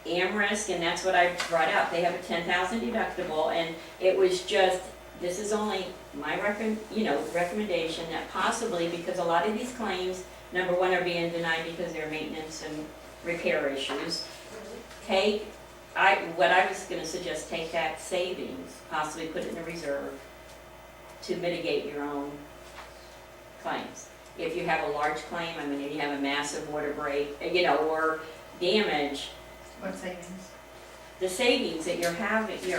Amherst, and that's what I brought up, they have a 10,000 deductible, and it was just, this is only my recommendation that possibly, because a lot of these claims, number one, are being denied because they're maintenance and repair issues. What I was gonna suggest, take that savings, possibly put it in a reserve to mitigate your own claims. If you have a large claim, I mean, if you have a massive water break, or damage, What savings? the savings that you're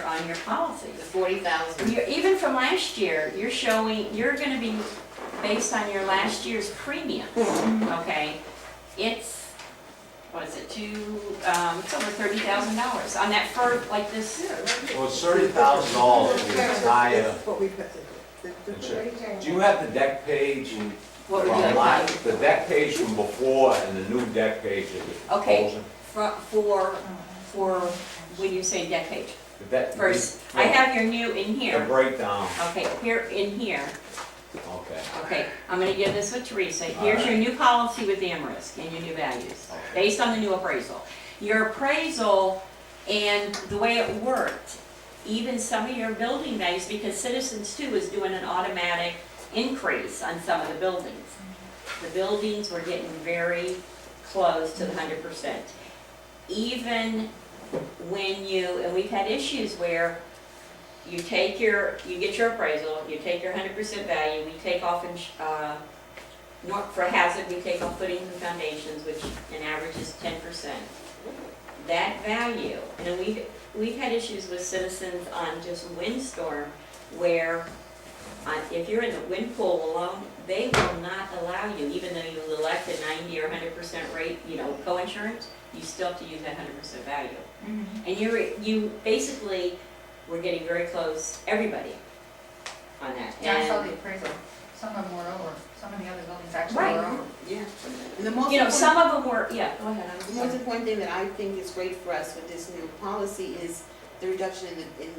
on your policy. The 40,000. Even from last year, you're gonna be based on your last year's premiums, okay? It's, what is it, it's over $30,000 on that first, like this. Well, it's $30,000 for the entire What we put insurance. Do you have the deck page What from would you like? last, the deck page from before and the new deck page that you're Okay. proposing? For, when you say deck page, The deck- first, I have your new in The here. breakdown, Okay, here, in here, okay. okay, I'm gonna give this with Teresa. Here's your new policy with Amherst and your new values, based on the new appraisal. Your appraisal and the way it worked, even some of your building values, because Citizens too is doing an automatic increase on some of the buildings. The buildings were getting very close to the 100%. Even when and we've had issues where you get your appraisal, you take your 100% value, we take off, for hazard, we take off footings and foundations, which an average is 10%. That value, and we've had issues with Citizens on just windstorm, where if you're in the wind pool alone, they will not allow you, even though you elect a 90 or 100% rate, co-insurance, you still have to use that 100% value. And you basically were getting very close, everybody, on that. Yeah, I saw And, the appraisal. Some of them were over, some of the other buildings actually Right. were over. Yeah. And the most some of them were, yeah, go ahead. The most important thing that I think is great for us with this new policy is the reduction in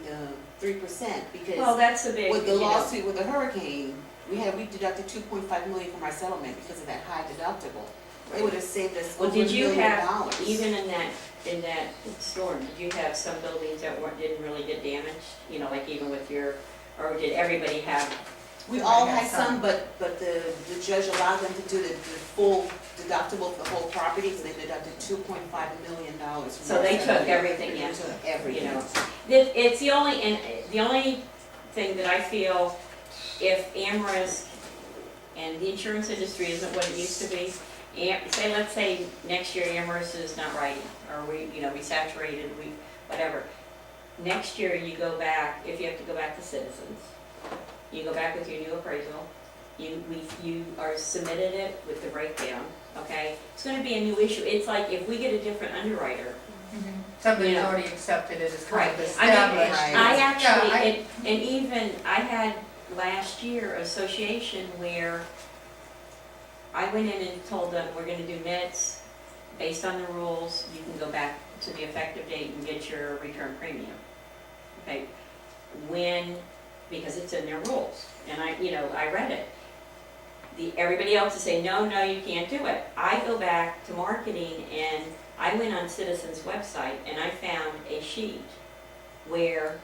the 3%, because Well, that's a big, with the lawsuit with the hurricane, we deducted 2.5 million from our settlement because of that high deductible. It would have saved us Well, over did $1 you million. have, even in that storm, did you have some buildings that didn't really get damaged? Like even with or did everybody have? We all had some, but the judge allowed them to do the full deductible for the whole property, so they deducted $2.5 million. from So our they took settlement. everything They in, took everything. It's the only thing that I feel, if Amherst and the insurance industry isn't what it used to be, let's say next year Amherst is not writing, or we saturated, whatever. Next year you go back, if you have to go back to Citizens, you go back with your new appraisal, you are submitted it with the breakdown, okay? It's gonna be a new issue. It's like if we get a different underwriter. Somebody's Yeah. already accepted it as kind of I mean, established. Right. actually, and even, I had last year association where I went in and told them, we're gonna do NITs, based on the rules, you can go back to the effective date and get your return premium. Okay, because it's in their rules, and I read it. Everybody else is saying, no, you can't do it. I go back to marketing, and I went on Citizens' website, and I found a sheet where,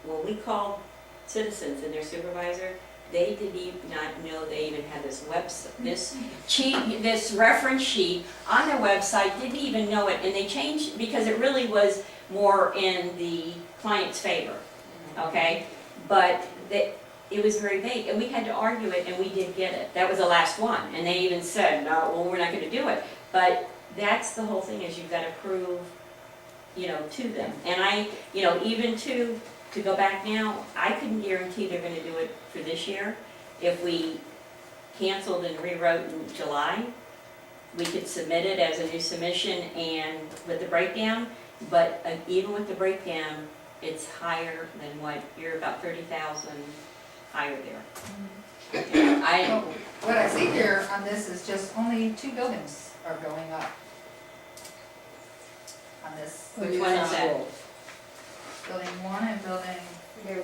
when we called Citizens and their supervisor, they did not know they even had this website, this reference sheet on their website, didn't even know it, and they changed, because it really was more in the client's favor, okay? But it was very vague, and we had to argue it, and we did get it. That was the last one, and they even said, no, well, we're not gonna do it. But that's the whole thing, is you've gotta prove, to them. And even to go back now, I couldn't guarantee they're gonna do it for this year. If we canceled and rewrote in July, we could submit it as a new submission and with the breakdown, but even with the breakdown, it's higher than you're about 30,000 higher there. Well, what I see here on this is just only 2 buildings are going up on this. Which one is that? Building 1 and building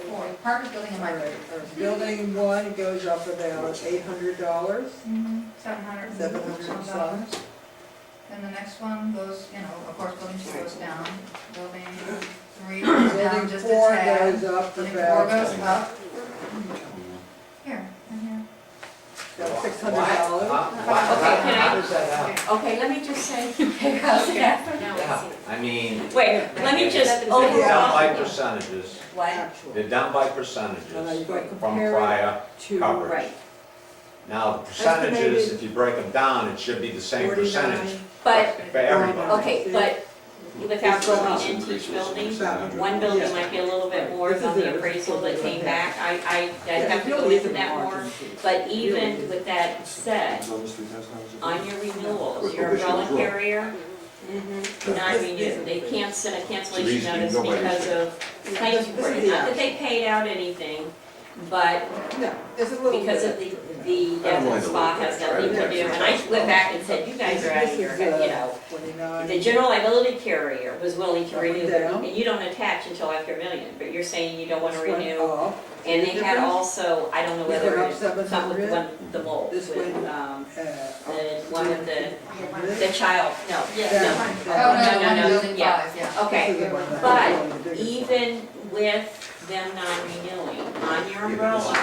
4. Apartment building in my road. Building 1 goes up about $800, $700. $700. then the next one goes, of course, building 2 goes down, building 3 goes down Building just a 4 tad. goes up the Building 4 back. goes up. Here, and here. Got $600. Okay, How does that happen? Okay, let me just say, how's it happen? Yeah, I mean. Wait, let me just, They're down by overall. percentages, What? Actual. they're down by And then percentages you go from compare it prior to coverage. Right, Now, the percentages, Estimated if you break them down, it should be the same 49. percentage but, for everybody. okay, but without It's gone going up. into each building, About- one building Yeah. might be a little bit more This than is the it. appraisal that came back. I'd Yeah, have to it go really into isn't that a more. margin. But even with that said, on your renewals, your umbrella carrier, non-renewed, they can't send a cancellation notice because of claims reporting. Not that they paid out anything, but No, it's a little bit. because of the death and spa has nothing to do. And I went back and said, you guys are out of your, head," 29. the general liability carrier was willing to Up and renew, down. and you don't attach until after 1 million, but you're saying you don't want to This went renew. up. And they had Difference? also, I don't know This whether went up it come with 700. one, the mold, This with, went, the one with the This? child, no, Oh, no. no, the one in building yeah. 5, yeah. Okay, This is the one that- but the biggest even with them non-renewing, on your umbrella,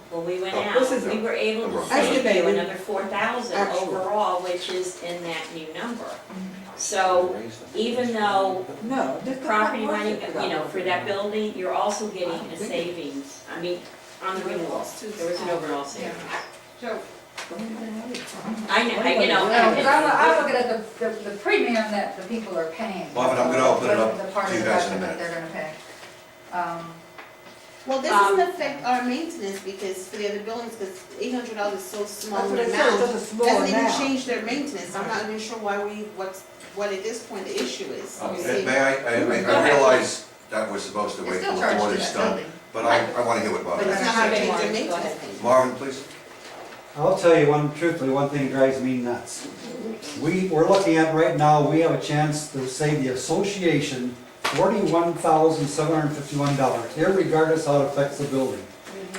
when we went out, This is we were able to save you estimated another 4,000 actual. overall, which is in that new number. So even though one. No. this is property not money, worth it. for that building, you're also getting a savings. I mean, on the renewals, there was an overall savings. So, I know, no, 'cause I'm looking at the premium that the people are paying. Marvin, I'm gonna open it up The part to of you the guys in a budget that minute. they're gonna pay. Well, this doesn't affect our maintenance because for the other buildings, because $800 is so small That's an what I said, it's amount. just a small Doesn't even amount. change their maintenance. I'm not even sure why what at this point the issue is. You see? May I realize that we're supposed to It's wait still till charged all to is that done, building. but I wanna hear what Bob But it's has not to gonna say. change their Go maintenance ahead. payment. Marvin, please. I'll tell you truthfully, one thing drives me nuts. We're looking at right now, we have a chance to save the association $41,751, irregardless how it affects the building.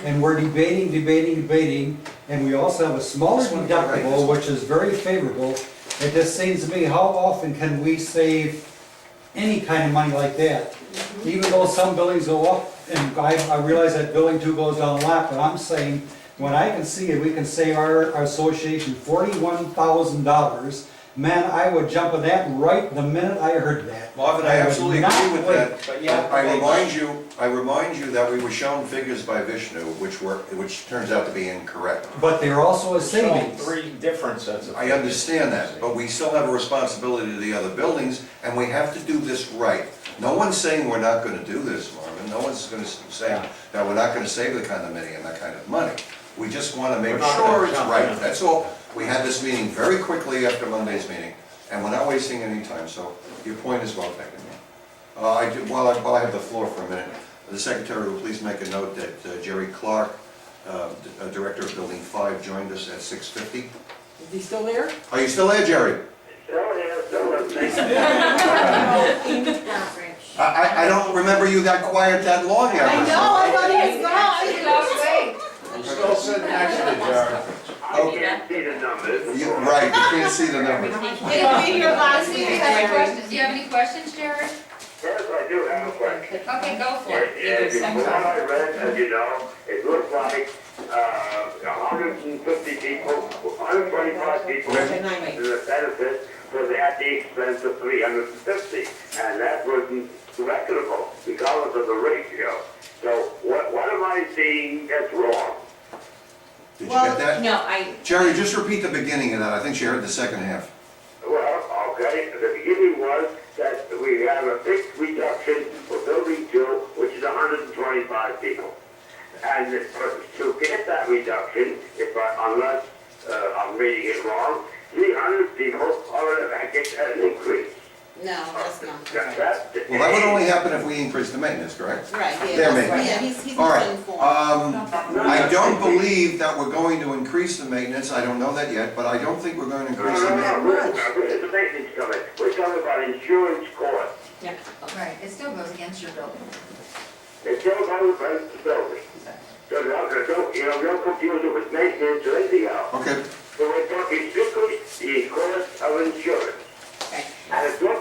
And we're debating, and we also have a smaller deductible, which is very favorable. It just seems to me, how often can we save any kind of money like that? Even though some buildings go up, and I realize that building 2 goes down a lot, but I'm saying, when I can see it, we can save our association $41,000, man, I would jump at that right the minute I heard that. Marvin, I would absolutely not agree with wait. that. But yeah, I remind you that we were shown figures by Vishnu, which turns out to be incorrect. But they're also a showing savings. 3 different sets of. I understand that, but we still have a responsibility to the other buildings, and we have to do this right. No one's saying we're not gonna do this, Marvin, no one's gonna say that we're not gonna save the condominium and that kind of money. We just wanna make We're not sure gonna it's jump right, in. that's all. We had this meeting very quickly after Monday's meeting, and we're not wasting any time, so your point is well taken. While I have the floor for a minute, the secretary will please make a note that Jerry Clark, Director of Building 5, joined us at 6:50. Is he still there? Are you still there, Jerry? I don't remember you that quiet that long, ever. I know, I thought he was gone. You lost weight. I'm still sitting next to the jar. Okay. Right, you can't see the numbers. It'll be here last Do week, you have any Jerry. questions? Do you have any questions, Jared? Yes, I do have a question. Okay, go for it. And from what I read, as you know, it looks like 150 people, 125 people to the benefit was at the expense of 350. And that wasn't reckonable regardless of the ratio. So what am I seeing that's wrong? Did you get that? No, I, Jerry, just repeat the beginning of that, I think she heard the second half. Well, okay, the beginning was that we have a big reduction for building 2, which is 125 people. And to get that reduction, unless I'm reading it wrong, 300 people are going to get an increase. No, that's not That- correct. that- Well, that would only happen if we increased the maintenance, correct? Right, yeah, There, that's maybe. right. Yeah, he's All right, misinformed. I don't believe that we're going to increase the maintenance, I don't know that yet, but I don't think we're going to No, increase the maintenance. where's the maintenance coming? We're talking about insurance costs. yeah, Right, it still goes against your building. It's still going to the building. So don't confuse it with maintenance or anything else. Okay, So we're talking strictly the cost of insurance. and it's what